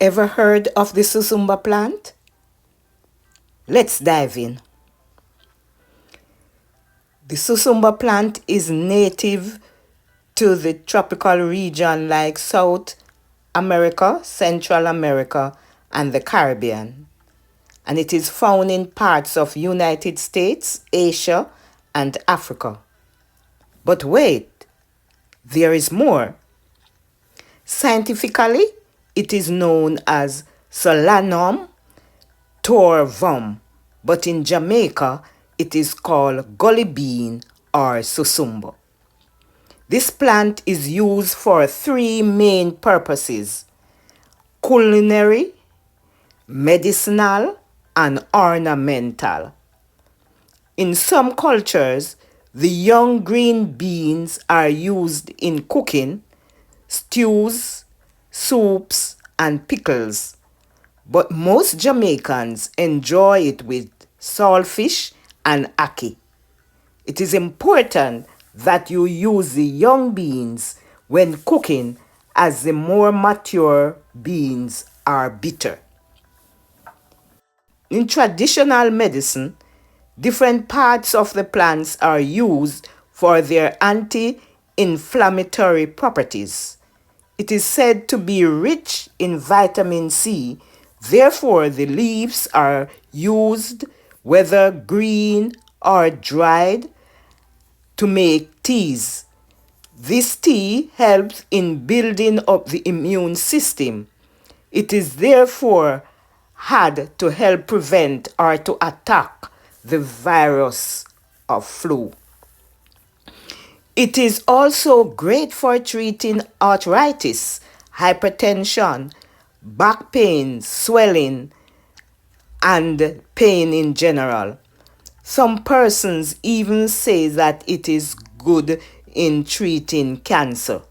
Ever heard of the Susumba plant? Let's dive in. The Susumba plant is native to the tropical region like South America, Central America, and the Caribbean. And it is found in parts of United States, Asia, and Africa. But wait, there is more. Scientifically, it is known as Solanum torvum, but in Jamaica, it is called Gully bean or Susumba. This plant is used for three main purposes: culinary, medicinal, and ornamental. In some cultures, the young green beans are used in cooking, stews, soups, and pickles. But most Jamaicans enjoy it with saltfish and ackee. It is important that you use the young beans when cooking, as the more mature beans are bitter. In traditional medicine, different parts of the plants are used for their anti-inflammatory properties. It is said to be rich in vitamin C, therefore the leaves are used, whether green or dried, to make teas. This tea helps in building up the immune system. It is therefore had to help prevent or to attack the virus of flu. It is also great for treating arthritis, hypertension, back pain, swelling, and pain in general. Some persons even say that it is good in treating cancer.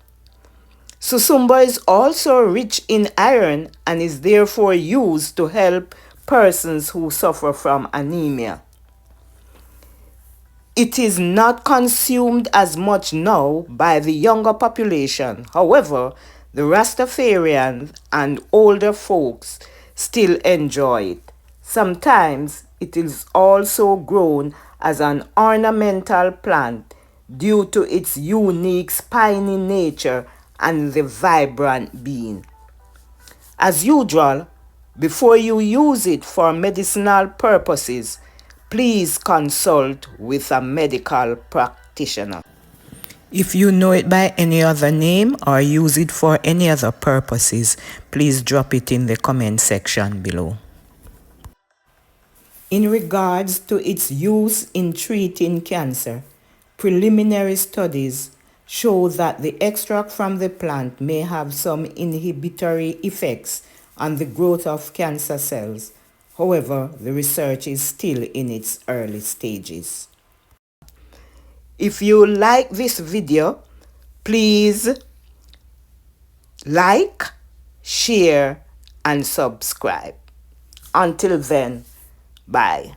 Susumba is also rich in iron and is therefore used to help persons who suffer from anemia. It is not consumed as much now by the younger population. However, the Rastafarians and older folks still enjoy it. Sometimes it is also grown as an ornamental plant due to its unique spiny nature and the vibrant bean. As usual, before you use it for medicinal purposes, please consult with a medical practitioner. If you know it by any other name or use it for any other purposes, please drop it in the comment section below. In regards to its use in treating cancer, preliminary studies show that the extract from the plant may have some inhibitory effects on the growth of cancer cells. However, the research is still in its early stages. If you like this video, please like, share, and subscribe. Until then, bye.